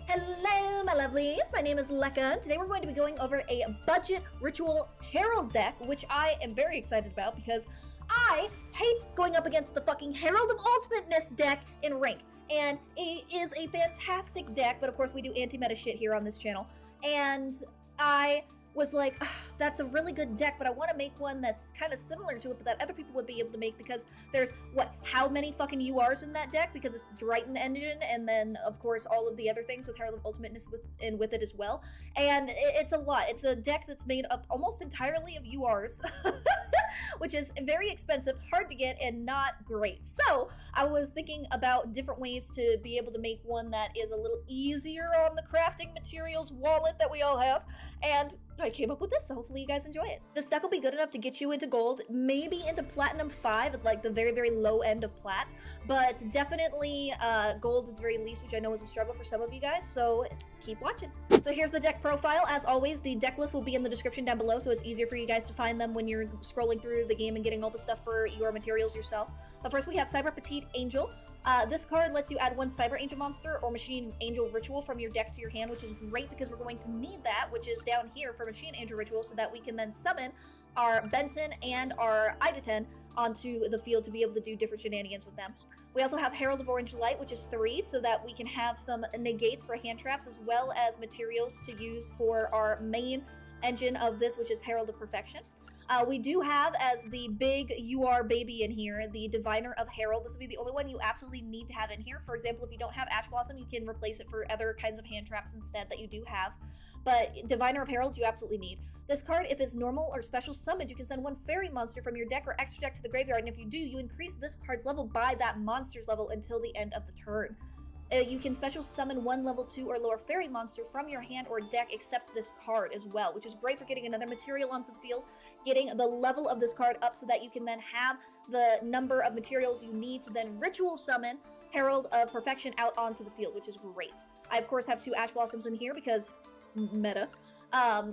Hello, my lovelies. My name is Lekka, and today we're going to be going over a budget ritual Herald deck, which I am very excited about because I hate going up against the fucking Herald of Ultimateness deck in rank. And it is a fantastic deck, but of course we do anti-meta shit here on this channel. And I was like, that's a really good deck, but I want to make one that's kind of similar to it, but that other people would be able to make, because there's, how many fucking URs in that deck? Because it's Dryton engine, and then, of course, all of the other things with Herald of Ultimateness with it as well. And it's a lot. It's a deck that's made up almost entirely of URs, which is very expensive, hard to get, and not great. So I was thinking about different ways to be able to make one that is a little easier on the crafting materials wallet that we all have, and I came up with this, so hopefully you guys enjoy it. This deck will be good enough to get you into gold, maybe into platinum 5 at like the very, very low end of plat, but definitely gold at the very least, which I know is a struggle for some of you guys, so keep watching. So here's the deck profile. As always, the deck list will be in the description down below, so it's easier for you guys to find them when you're scrolling through the game and getting all the stuff for your materials yourself. But first we have Cyber Petite Angel. This card lets you add one Cyber Angel monster or Machine Angel Ritual from your deck to your hand, which is great because we're going to need that, which is down here for Machine Angel Ritual, so that we can then summon our Benton and our Iditen onto the field to be able to do different shenanigans with them. We also have Herald of Orange Light, which is 3, so that we can have some negates for hand traps as well as materials to use for our main engine of this, which is Herald of Perfection. We do have, as the big UR baby in here, the Diviner of Herald. This will be the only one you absolutely need to have in here. For example, if you don't have Ash Blossom, you can replace it for other kinds of hand traps instead that you do have. But Diviner of Herald, you absolutely need. This card, if it's normal or special summoned, you can send one fairy monster from your deck or extra deck to the graveyard, and if you do, you increase this card's level by that monster's level until the end of the turn. You can special summon one level 2 or lower fairy monster from your hand or deck except this card as well, which is great for getting another material onto the field, getting the level of this card up so that you can then have the number of materials you need to then ritual summon Herald of Perfection out onto the field, which is great. I, of course, have 2 Ash Blossoms in here because meta.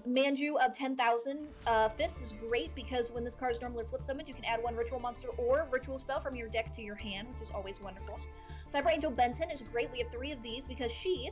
Manju of 10,000 Fists is great because when this card is normally flip summoned, you can add one ritual monster or ritual spell from your deck to your hand, which is always wonderful. Cyber Angel Benton is great. We have 3 of these because she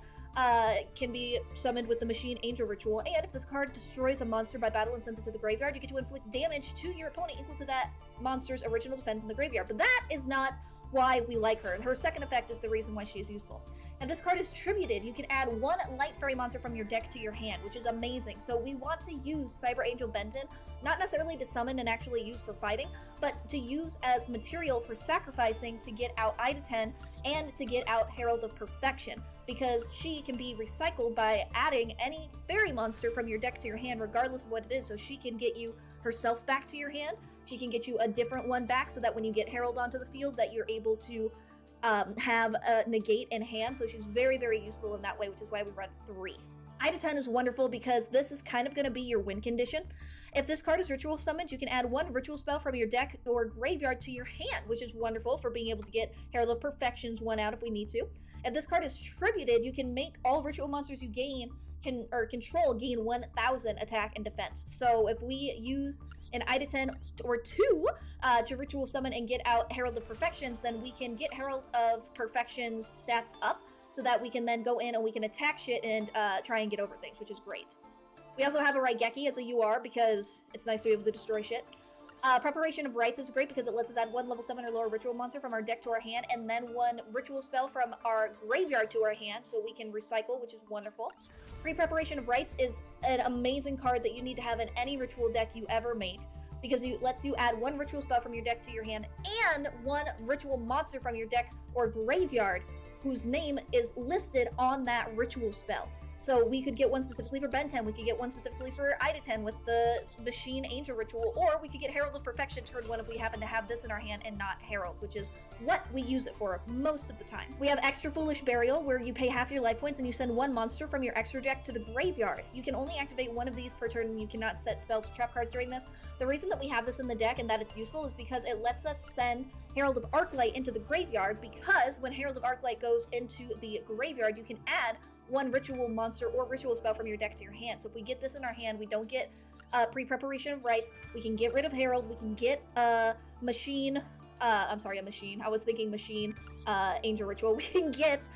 can be summoned with the Machine Angel Ritual, and if this card destroys a monster by battle and sends it to the graveyard, you get to inflict damage to your opponent equal to that monster's original defense in the graveyard. But that is not why we like her, and her second effect is the reason why she is useful. And this card is tributed. You can add one light fairy monster from your deck to your hand, which is amazing. So we want to use Cyber Angel Benton, not necessarily to summon and actually use for fighting, but to use as material for sacrificing to get out Iditen and to get out Herald of Perfection, because she can be recycled by adding any fairy monster from your deck to your hand, regardless of what it is. So she can get you herself back to your hand. She can get you a different one back so that when you get Herald onto the field that you're able to have a negate in hand, so she's very, very useful in that way, which is why we run 3. Iditen is wonderful because this is kind of going to be your win condition. If this card is ritual summoned, you can add one ritual spell from your deck or graveyard to your hand, which is wonderful for being able to get Herald of Perfections one out if we need to. If this card is tributed, you can make all ritual monsters you gain control gain 1,000 attack and defense. So if we use an Iditen or 2 to ritual summon and get out Herald of Perfections, then we can get Herald of Perfections stats up so that we can then go in and we can attack shit and try and get over things, which is great. We also have a Raigeki as a UR because it's nice to be able to destroy shit. Preparation of Rites is great because it lets us add one level 7 or lower ritual monster from our deck to our hand, and then one ritual spell from our graveyard to our hand, so we can recycle, which is wonderful. Pre-Preparation of Rites is an amazing card that you need to have in any ritual deck you ever make, because it lets you add one ritual spell from your deck to your hand and one ritual monster from your deck or graveyard whose name is listed on that ritual spell. So we could get one specifically for Benton, we could get one specifically for Iditen with the Machine Angel Ritual, or we could get Herald of Perfection turn 1 if we happen to have this in our hand and not Herald, which is what we use it for most of the time. We have Extra Foolish Burial, where you pay half your life points and you send one monster from your extra deck to the graveyard. You can only activate one of these per turn, and you cannot set spells or trap cards during this. The reason that we have this in the deck and that it's useful is because it lets us send Herald of Arclight into the graveyard, because when Herald of Arclight goes into the graveyard, you can add one ritual monster or ritual spell from your deck to your hand. So if we get this in our hand, we don't get pre-preparation of rites, we can get rid of Herald, we can get Machine I'm sorry, a machine. I was thinking machine angel ritual. We can get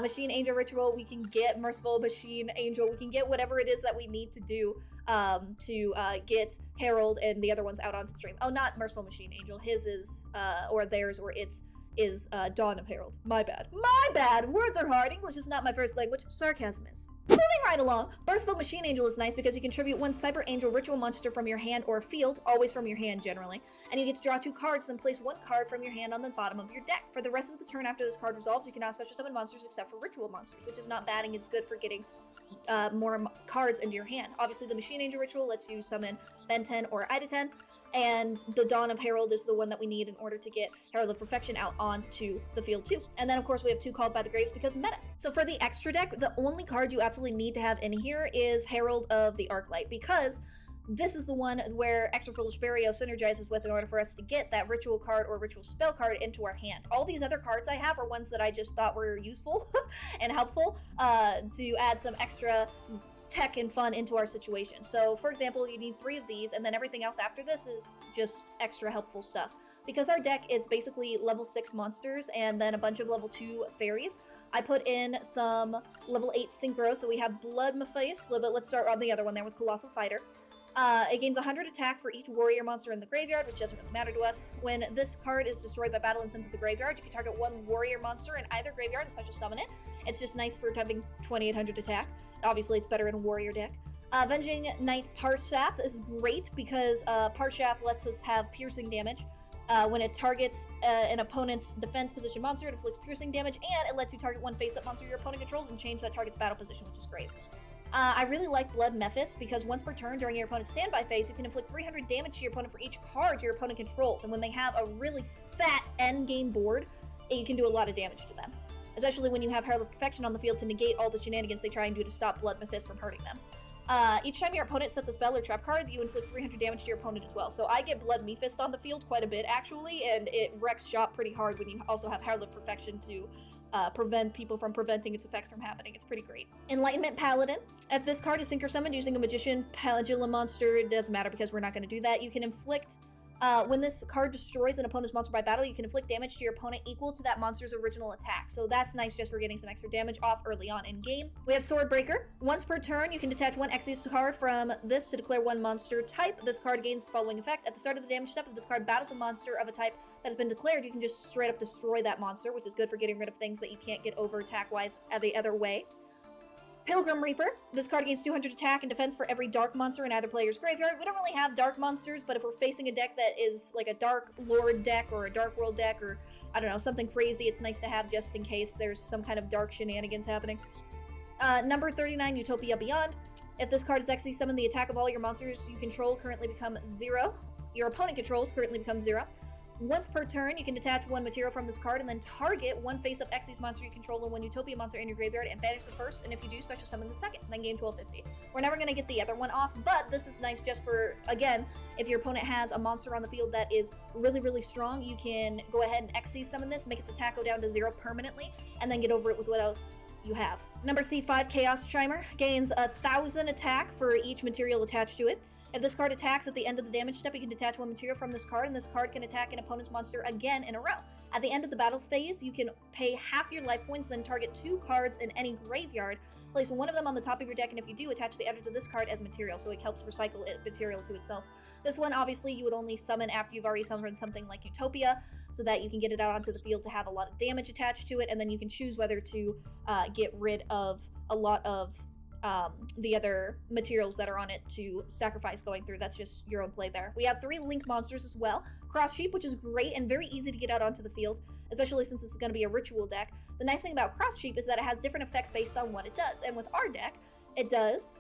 machine angel ritual. We can get merciful machine angel. We can get whatever it is that we need to do to get Herald and the other ones out onto the stream. Oh, not merciful machine angel. His is or theirs or its is Dawn of Herald. My bad. My bad! Words are hard. English is not my first language. Sarcasm is. Moving right along, Merciful Machine Angel is nice because you contribute one Cyber Angel ritual monster from your hand or field, always from your hand generally, and you get to draw 2 cards, then place 1 card from your hand on the bottom of your deck. For the rest of the turn after this card resolves, you cannot special summon monsters except for ritual monsters, which is not bad and it's good for getting more cards into your hand. Obviously, the Machine Angel ritual lets you summon Ben 10 or Ida 10, and the Dawn of Herald is the one that we need in order to get Herald of Perfection out onto the field too. And then of course we have 2 Called by the Graves because meta. So for the extra deck, the only card you absolutely need to have in here is Herald of the Arclight, because this is the one where Extra Foolish Burial synergizes with in order for us to get that ritual card or ritual spell card into our hand. All these other cards I have are ones that I just thought were useful and helpful to add some extra tech and fun into our situation. So for example, you need 3 of these, and then everything else after this is just extra helpful stuff. Because our deck is basically level 6 monsters and then a bunch of level 2 fairies, I put in some level 8 synchro. So we have Blood Maface, but let's start on the other one there with Colossal Fighter. It gains 100 attack for each warrior monster in the graveyard, which doesn't really matter to us. When this card is destroyed by battle and sent to the graveyard, you can target 1 warrior monster in either graveyard and special summon it. It's just nice for having 2800 attack. Obviously, it's better in a warrior deck. Avenging Knight Parshath is great because Parshath lets us have piercing damage. When it targets an opponent's defense position monster, it inflicts piercing damage, and it lets you target 1 face-up monster your opponent controls and change that target's battle position, which is great. I really like Blood Mephis because once per turn during your opponent's standby phase, you can inflict 300 damage to your opponent for each card your opponent controls, and when they have a really fat endgame board, you can do a lot of damage to them. Especially when you have Herald of Perfection on the field to negate all the shenanigans they try and do to stop Blood Mephis from hurting them. Each time your opponent sets a spell or trap card, you inflict 300 damage to your opponent as well. So I get Blood Mephist on the field quite a bit, actually, and it wrecks shop pretty hard when you also have Herald of Perfection to prevent people from preventing its effects from happening. It's pretty great. Enlightenment Paladin. If this card is synchro summoned using a Magician, Palagilla monster, it doesn't matter because we're not going to do that. You can inflict when this card destroys an opponent's monster by battle, you can inflict damage to your opponent equal to that monster's original attack. So that's nice just for getting some extra damage off early on in game. We have Swordbreaker. Once per turn, you can detach 1 Xyz card from this to declare 1 monster type. This card gains the following effect. At the start of the damage step, if this card battles a monster of a type that has been declared, you can just straight up destroy that monster, which is good for getting rid of things that you can't get over attack-wise the other way. Pilgrim Reaper. This card gains 200 attack and defense for every dark monster in either player's graveyard. We don't really have dark monsters, but if we're facing a deck that is like a Dark Lord deck or a Dark World deck or, I don't know, something crazy, it's nice to have just in case there's some kind of dark shenanigans happening. Number 39, Utopia Beyond. If this card is actually summoned, the attack of all your monsters you control currently become 0. Your opponent controls currently become 0. Once per turn, you can detach 1 material from this card and then target 1 face-up Xyz monster you control and 1 Utopia monster in your graveyard and banish the first, and if you do, special summon the second, then game 1250. We're never going to get the other one off, but this is nice just for, again, if your opponent has a monster on the field that is really, really strong, you can go ahead and Xyz summon this, make its attack go down to 0 permanently, and then get over it with what else you have. Number C5, Chaos Chimer, gains 1000 attack for each material attached to it. If this card attacks at the end of the damage step, you can detach 1 material from this card, and this card can attack an opponent's monster again in a row. At the end of the battle phase, you can pay half your life points, then target 2 cards in any graveyard, place 1 of them on the top of your deck, and if you do, attach the other to this card as material, so it helps recycle material to itself. This one, obviously, you would only summon after you've already summoned something like Utopia, so that you can get it out onto the field to have a lot of damage attached to it, and then you can choose whether to get rid of a lot of the other materials that are on it to sacrifice going through. That's just your own play there. We have 3 Link monsters as well. Cross Sheep, which is great and very easy to get out onto the field, especially since this is going to be a ritual deck. The nice thing about Cross Sheep is that it has different effects based on what it does, and with our deck, it does.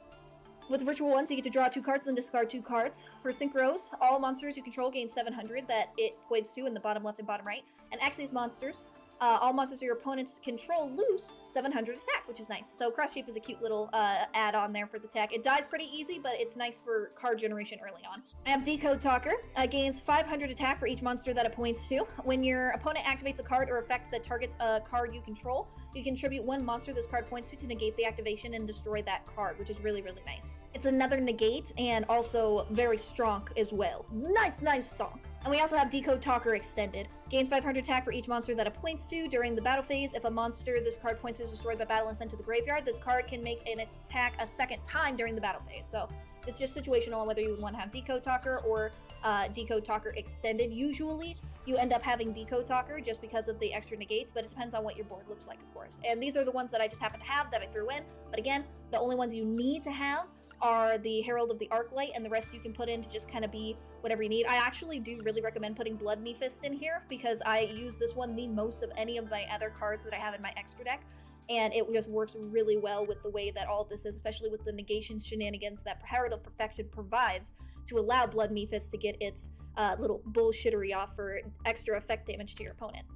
With ritual ones, you get to draw 2 cards, then discard 2 cards. For synchros, all monsters you control gain 700 that it equates to in the bottom left and bottom right. And Xyz monsters, all monsters your opponents control lose 700 attack, which is nice. So Cross Sheep is a cute little add-on there for the tech. It dies pretty easy, but it's nice for card generation early on. I have Decode Talker. Gains 500 attack for each monster that it points to. When your opponent activates a card or effect that targets a card you control, you contribute 1 monster this card points to negate the activation and destroy that card, which is really, really nice. It's another negate and also very strong as well. Nice, nice strong. And we also have Decode Talker extended. Gains 500 attack for each monster that it points to during the battle phase. If a monster this card points to is destroyed by battle and sent to the graveyard, this card can make an attack a second time during the battle phase. So it's just situational on whether you want to have Decode Talker or Decode Talker extended. Usually you end up having Decode Talker just because of the extra negates, but it depends on what your board looks like, of course. And these are the ones that I just happen to have that I threw in. But again, the only ones you need to have are the Herald of the Arclight, and the rest you can put in to just kind of be whatever you need. I actually do really recommend putting Blood Mephist in here because I use this one the most of any of my other cards that I have in my extra deck, and it just works really well with the way that all of this is, especially with the negation shenanigans that Herald of Perfection provides to allow Blood Mephist to get its little bullshittery off for extra effect damage to your opponent.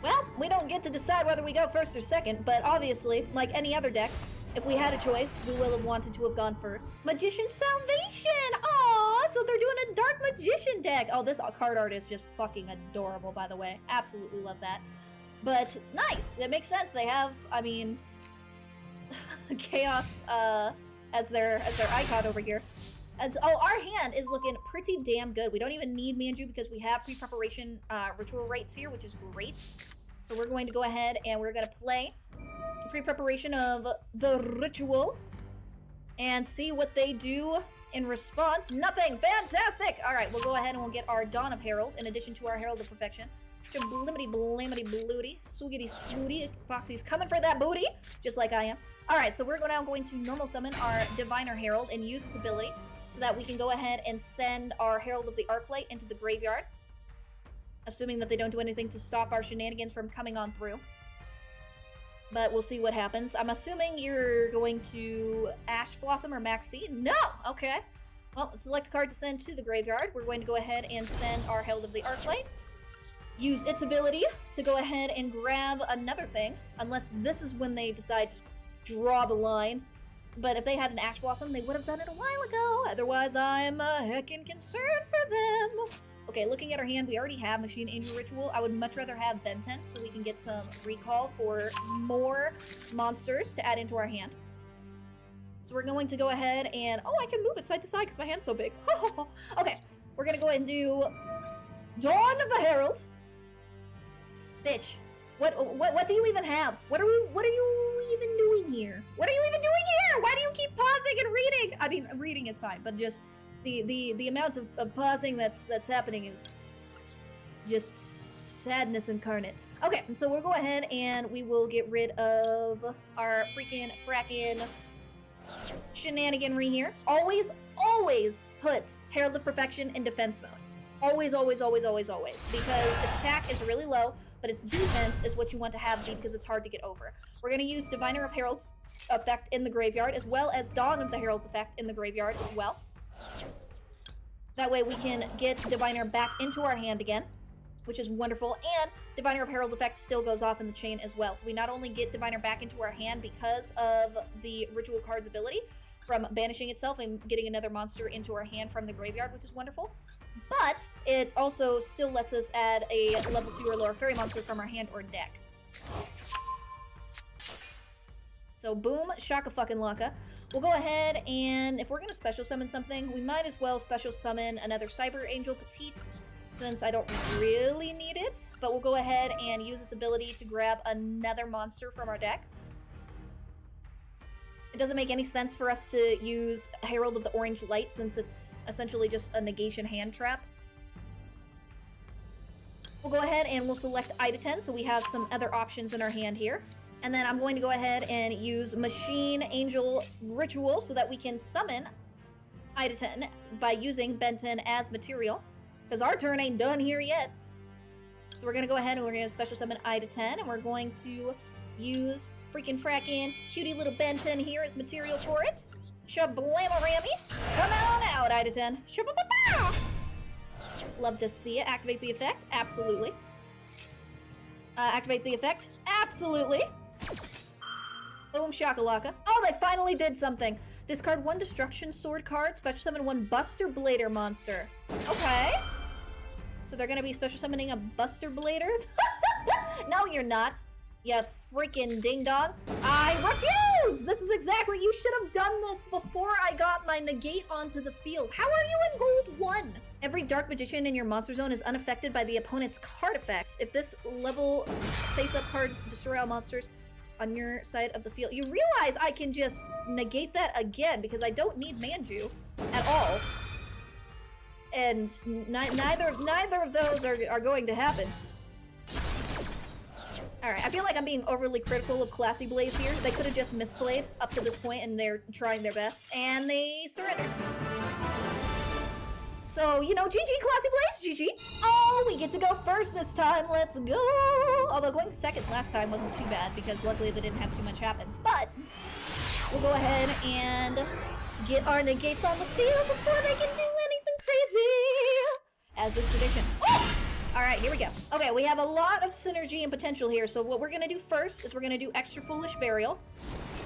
Well, we don't get to decide whether we go first or second, but obviously, like any other deck, if we had a choice, we will have wanted to have gone first. Magician Salvation! Aww, so they're doing a Dark Magician deck! Oh, this card art is just fucking adorable, by the way. Absolutely love that. But nice, it makes sense. They have, I mean, Chaos as their icon over here. And so, oh, our hand is looking pretty damn good. We don't even need Manju because we have pre-preparation ritual rites here, which is great. So we're going to go ahead and we're going to play pre-preparation of the ritual and see what they do in response. Nothing! Fantastic! Alright, we'll go ahead and we'll get our Dawn of Herald in addition to our Herald of Perfection. Blimity blamity blooty, swoogity swooty. Foxy's coming for that booty, just like I am. Alright, so we're now going to normal summon our Diviner Herald and use its ability so that we can go ahead and send our Herald of the Arclight into the graveyard. Assuming that they don't do anything to stop our shenanigans from coming on through. But we'll see what happens. I'm assuming you're going to Ash Blossom or Maxi. No! Okay. Well, select a card to send to the graveyard. We're going to go ahead and send our Herald of the Arclight. Use its ability to go ahead and grab another thing. Unless this is when they decide to draw the line. But if they had an Ash Blossom, they would have done it a while ago. Otherwise, I'm heckin' concerned for them. Okay, looking at our hand, we already have Machine Angel Ritual. I would much rather have Benten so we can get some recall for more monsters to add into our hand. So we're going to go ahead and... Oh, I can move it side to side because my hand's so big. Okay, we're going to go ahead and do Dawn of the Herald. Bitch, what do you even have? What are you even doing here? What are you even doing here? Why do you keep pausing and reading? I mean, reading is fine, but just... The amount of pausing that's happening is just sadness incarnate. Okay, so we'll go ahead and we will get rid of our freaking frackin' shenaniganry here. Always put Herald of Perfection in defense mode. Always. Because its attack is really low, but its defense is what you want to have be because it's hard to get over. We're going to use Diviner of Herald's effect in the graveyard, as well as Dawn of the Herald's effect in the graveyard as well. That way we can get Diviner back into our hand again, which is wonderful, and Diviner of Herald's effect still goes off in the chain as well. So we not only get Diviner back into our hand because of the ritual card's ability from banishing itself and getting another monster into our hand from the graveyard, which is wonderful, but it also still lets us add a level 2 or lower fairy monster from our hand or deck. So boom, shaka-fucking-laka. We'll go ahead and if we're going to special summon something, we might as well special summon another Cyber Angel Petite, since I don't really need it. But we'll go ahead and use its ability to grab another monster from our deck. It doesn't make any sense for us to use Herald of the Orange Light, since it's essentially just a negation hand trap. We'll go ahead and we'll select Ida-10, so we have some other options in our hand here. And then I'm going to go ahead and use Machine Angel Ritual so that we can summon Ida-10 by using Benten as material. Because our turn ain't done here yet. So we're going to go ahead and we're going to special summon Ida-10. And we're going to use freaking frackin' cutie little Benten here as material for it. Shablamma-rammy. Come on out, Ida-10. Shabba-ba-ba! Love to see it. Activate the effect. Absolutely. Activate the effect. Absolutely. Boom shakalaka. Oh, they finally did something. Discard 1 Destruction Sword card. Special summon 1 Buster Blader monster. Okay. So they're gonna be special summoning a Buster Blader? No, you're not. You freaking ding-dong. I refuse! This is exactly, you should have done this before I got my negate onto the field. How are you in gold 1? Every Dark Magician in your monster zone is unaffected by the opponent's card effects. If this level face-up card destroy all monsters on your side of the field. You realize I can just negate that again because I don't need Manju at all. And neither of those are going to happen. Alright, I feel like I'm being overly critical of Classy Blaze here. They could have just misplayed up to this point and they're trying their best. And they surrendered. So, you know, GG Classy Blaze, GG. Oh, we get to go first this time, let's go! Although going second last time wasn't too bad because luckily they didn't have too much happen. But, we'll go ahead and get our negates on the field before they can do anything crazy! As is tradition. Oh! Alright, here we go. Okay, we have a lot of synergy and potential here, so what we're gonna do first is we're gonna do Extra Foolish Burial.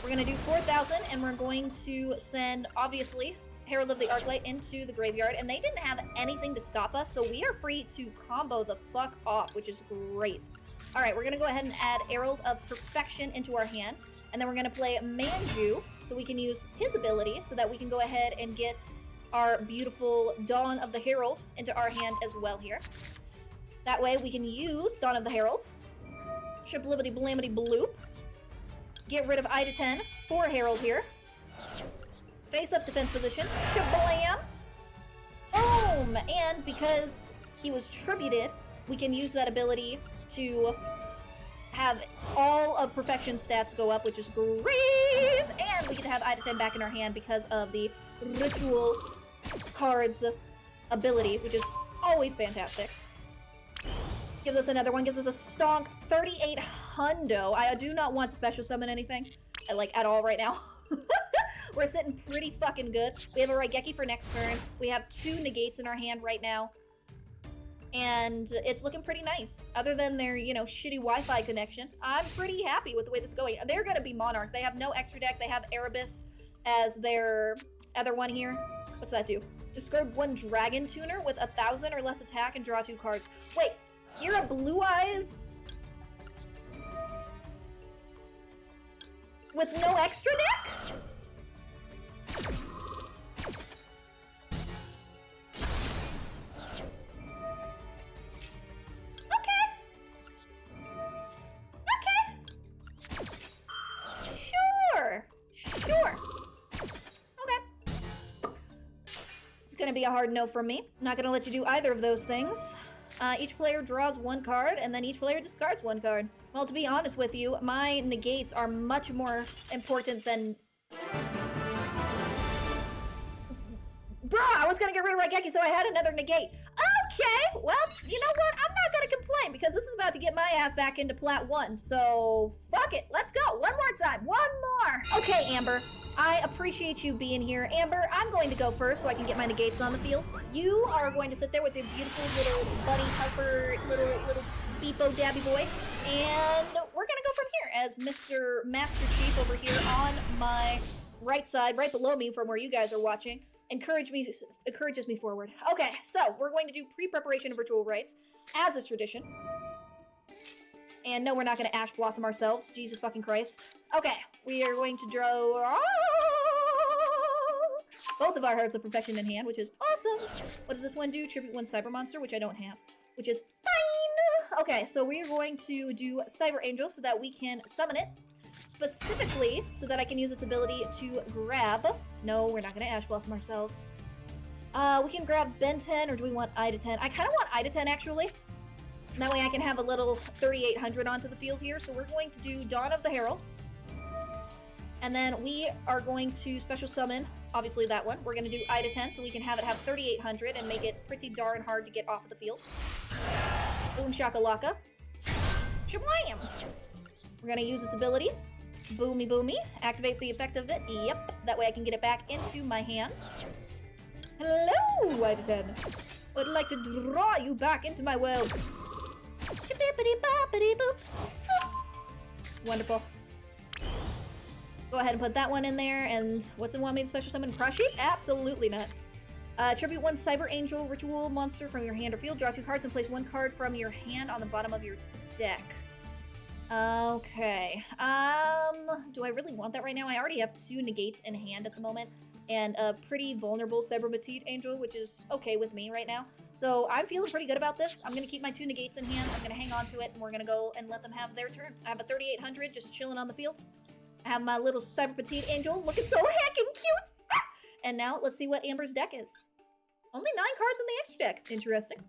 We're gonna do 4,000, and we're going to send, obviously, Herald of the Arclight into the graveyard, and they didn't have anything to stop us, so we are free to combo the fuck off, which is great. Alright, we're gonna go ahead and add Herald of Perfection into our hand, and then we're gonna play Manju, so we can use his ability, so that we can go ahead and get our beautiful Dawn of the Herald into our hand as well here. That way we can use Dawn of the Herald, Shablibbity Blamity Bloop, get rid of Ida 10 for Herald here, face up defense position, Shablam, boom! And because he was tributed, we can use that ability to have all of Perfection stats go up, which is great! And we get to have Ida 10 back in our hand because of the Ritual card's ability, which is always fantastic. Gives us another one, gives us a stonk 38 hundo. I do not want to special summon anything, like, at all right now. We're sitting pretty fucking good. We have a Raigeki for next turn. We have 2 negates in our hand right now. And it's looking pretty nice. Other than their, you know, shitty Wi-Fi connection, I'm pretty happy with the way this is going. They're gonna be Monarch. They have no extra deck. They have Erebus as their other one here. What's that do? Discard 1 Dragon Tuner with 1,000 or less attack and draw 2 cards. Wait, you're a Blue Eyes with no extra deck? Sure. Okay. It's gonna be a hard no from me. I'm not gonna let you do either of those things. Each player draws 1 card, and then each player discards 1 card. Well, to be honest with you, my negates are much more important than... Bruh, I was gonna get rid of Raigeki, so I had another negate. Okay, well, you know what? I'm not gonna complain, because this is about to get my ass back into Plat 1, so fuck it. Let's go. One more time. One more. Okay, Amber. I appreciate you being here. Amber, I'm going to go first so I can get my negates on the field. You are going to sit there with your beautiful little bunny helper, little beepo dabby boy, and we're gonna go from here as Mr. Master Chief over here on my right side, right below me from where you guys are watching. Encourages me forward. Okay, so we're going to do pre-preparation of ritual rites, as is tradition. And no, we're not going to Ash Blossom ourselves. Jesus fucking Christ. Okay, we are going to draw both of our Heralds of Perfection in hand, which is awesome. What does this one do? Tribute 1 Cyber Monster, which I don't have, which is fine. Okay, so we are going to do Cyber Angel so that we can summon it. Specifically, so that I can use its ability to grab... No, we're not going to Ash Blossom ourselves. We can grab Ben 10, or do we want Ida 10? I kind of want Ida 10, actually. That way I can have a little 3,800 onto the field here. So we're going to do Dawn of the Herald. And then we are going to special summon, obviously that one. We're going to do Ida 10, so we can have it have 3,800 and make it pretty darn hard to get off of the field. Boom shakalaka. Shablam! We're going to use its ability. Boomy boomy. Activate the effect of it. Yep. That way I can get it back into my hand. Hello, Ida 10. Would like to draw you back into my world. Wonderful. Go ahead and put that one in there. And what's it want me to special summon? Crush Sheep? Absolutely not. Tribute 1 Cyber Angel Ritual Monster from your hand or field. Draw 2 cards and place 1 card from your hand on the bottom of your deck. Okay. Do I really want that right now? I already have 2 negates in hand at the moment, and a pretty vulnerable Cyberbatite Angel, which is okay with me right now. So I'm feeling pretty good about this. I'm gonna keep my 2 negates in hand. I'm gonna hang on to it, and we're gonna go and let them have their turn. I have a 3800 just chilling on the field. I have my little Cyberbatite Angel looking so heckin' cute. And now let's see what Amber's deck is. Only 9 cards in the extra deck. Interesting.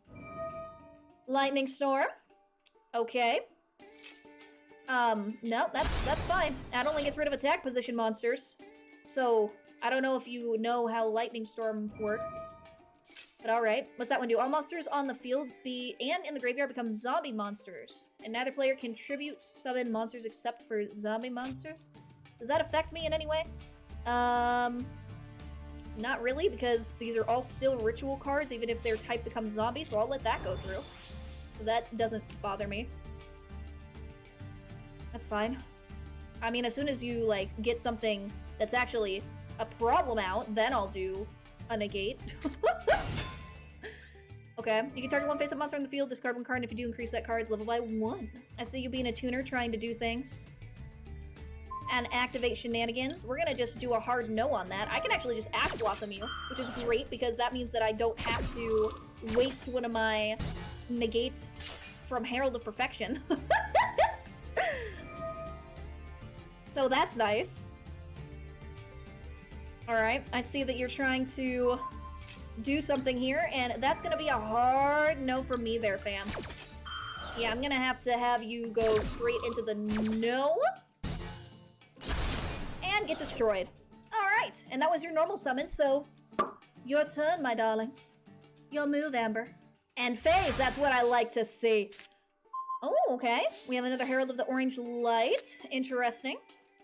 Lightning Storm. Okay. No, that's fine. That only gets rid of attack position monsters. So, I don't know if you know how Lightning Storm works. But alright. What's that one do? All monsters on the field and in the graveyard become zombie monsters. And neither player can tribute summon monsters except for zombie monsters. Does that affect me in any way? Not really, because these are all still ritual cards, even if their type becomes zombie, so I'll let that go through. Because that doesn't bother me. That's fine. I mean, as soon as you, like, get something that's actually a problem out, then I'll do a negate. Okay, you can target one face-up monster in the field, discard 1 card, and if you do increase that card's level by 1. I see you being a tuner trying to do things. And activate shenanigans. We're gonna just do a hard no on that. I can actually just Ash Blossom you, which is great, because that means that I don't have to waste one of my negates from Herald of Perfection. So that's nice. Alright, I see that you're trying to do something here, and that's gonna be a hard no for me there, fam. Yeah, I'm gonna have to have you go straight into the no. And get destroyed. Alright, and that was your normal summon, so your turn, my darling. Your move, Amber. And phase, that's what I like to see. Oh, okay. We have another Herald of the Orange Light. Interesting.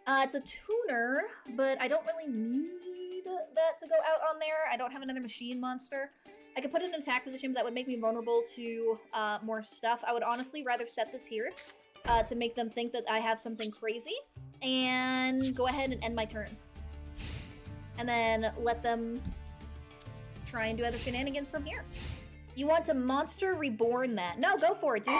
It's a tuner, but I don't really need that to go out on there. I don't have another machine monster. I could put it in an attack position, but that would make me vulnerable to more stuff. I would honestly rather set this here to make them think that I have something crazy, and go ahead and end my turn. And then let them try and do other shenanigans from here. You want to Monster Reborn that. No, go for it, dude.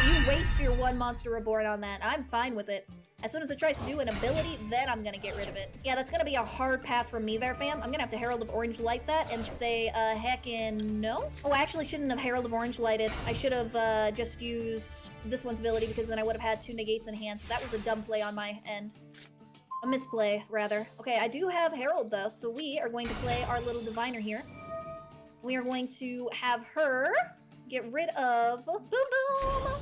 You waste your 1 Monster Reborn on that. I'm fine with it. As soon as it tries to do an ability, then I'm gonna get rid of it. Yeah, that's gonna be a hard pass from me there, fam. I'm gonna have to Herald of Orange Light that and say, heckin' no. Oh, I actually shouldn't have Herald of Orange Lighted. I should have, just used this one's ability, because then I would have had 2 negates in hand, so that was a dumb play on my end. A misplay, rather. Okay, I do have Herald, though, so we are going to play our little diviner here. We are going to have her get rid of... Boom, boom!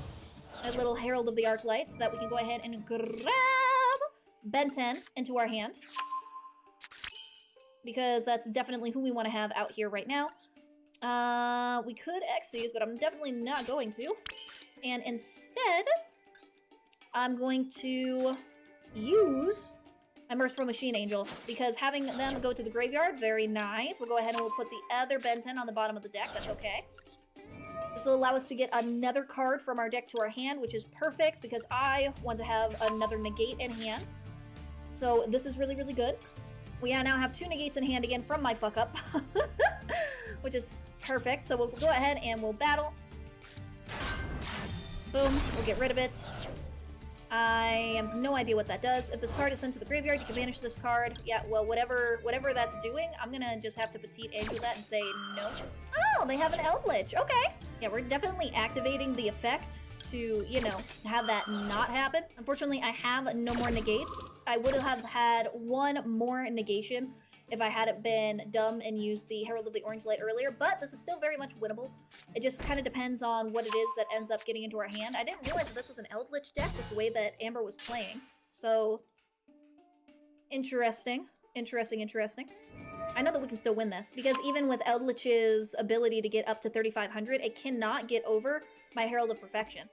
A little Herald of the Arclight, so that we can go ahead and grab Ben 10 into our hand. Because that's definitely who we want to have out here right now. We could Xyz, but I'm definitely not going to. And instead, I'm going to use my Merciful Machine Angel, because having them go to the graveyard, very nice. We'll go ahead and we'll put the other Ben 10 on the bottom of the deck, that's okay. This will allow us to get another card from our deck to our hand, which is perfect, because I want to have another negate in hand. So this is really, really good. We now have 2 negates in hand again from my fuck-up, which is perfect. So we'll go ahead and we'll battle. Boom, we'll get rid of it. I have no idea what that does. If this card is sent to the graveyard, you can banish this card. Yeah, well, whatever that's doing, I'm gonna just have to Petite Angel that and say no. Oh, they have an Eldritch. Okay. Yeah, we're definitely activating the effect to, you know, have that not happen. Unfortunately, I have no more negates. I would have had 1 more negation if I hadn't been dumb and used the Herald of the Orange Light earlier, but this is still very much winnable. It just kind of depends on what it is that ends up getting into our hand. I didn't realize that this was an Eldritch deck with the way that Amber was playing, so interesting. Interesting, interesting. I know that we can still win this, because even with Eldritch's ability to get up to 3,500, it cannot get over my Herald of Perfection.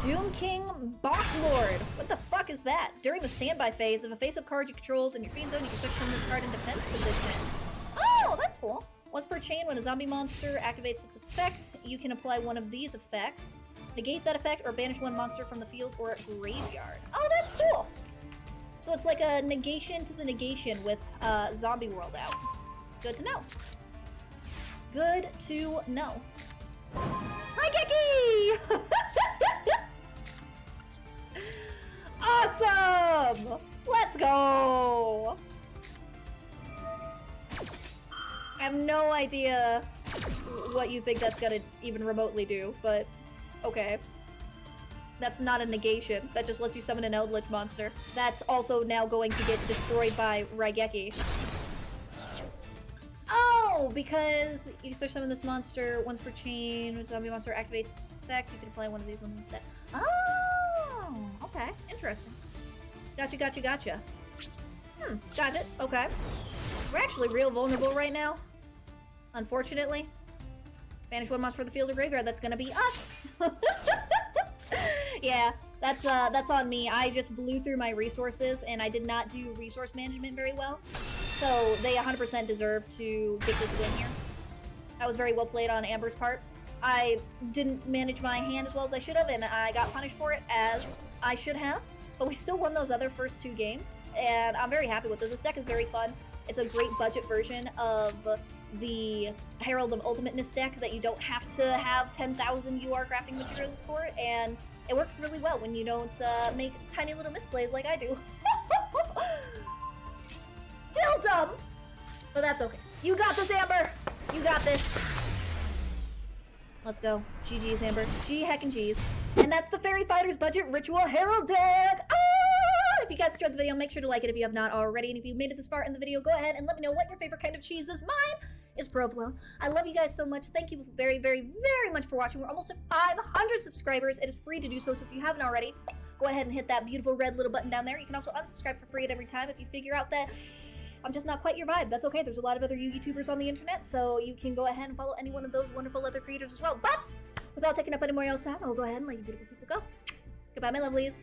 Doom King Bocklord. What the fuck is that? During the standby phase, if a face-up card you control in your fiend zone, you can quick summon this card in defense position. Oh, that's cool. Once per chain, when a zombie monster activates its effect, you can apply one of these effects, negate that effect, or banish 1 monster from the field or graveyard. Oh, that's cool. So it's like a negation to the negation with Zombie World out. Good to know. Good to know. Hi, Kiki! Awesome! Let's go! I have no idea what you think that's gonna even remotely do, but okay. That's not a negation. That just lets you summon an Eldritch monster. That's also now going to get destroyed by Raigeki. Oh, because you special summon this monster once per chain. When zombie monster activates its effect, you can apply one of these ones instead. Oh, okay. Interesting. Gotcha, gotcha, gotcha. Got it. Okay. We're actually real vulnerable right now. Unfortunately. Banish one monster for the field or graveyard. That's gonna be us. Yeah, that's on me. I just blew through my resources and I did not do resource management very well. So they 100% deserve to get this win here. That was very well played on Amber's part. I didn't manage my hand as well as I should have, and I got punished for it as I should have. But we still won those other first 2 games, and I'm very happy with this. This deck is very fun. It's a great budget version of the Herald of Ultimateness deck that you don't have to have 10,000 UR crafting materials for, and it works really well when you don't make tiny little misplays like I do. Still dumb, but that's okay. You got this, Amber! You got this. Let's go. GG's, Amber. G heckin' G's. And that's the Fairy Fighters Budget Ritual Herald deck! Ah! If you guys enjoyed the video, make sure to like it if you have not already. And if you made it this far in the video, go ahead and let me know what your favorite kind of cheese is. Mine is provolone. I love you guys so much. Thank you very, very, very much for watching. We're almost at 500 subscribers. It is free to do so, so if you haven't already, go ahead and hit that beautiful red little button down there. You can also unsubscribe for free at every time if you figure out that I'm just not quite your vibe. That's okay. There's a lot of other YouTubers on the internet, so you can go ahead and follow any one of those wonderful other creators as well. But without taking up any more of your time, I'll go ahead and let you beautiful people go. Goodbye, my lovelies.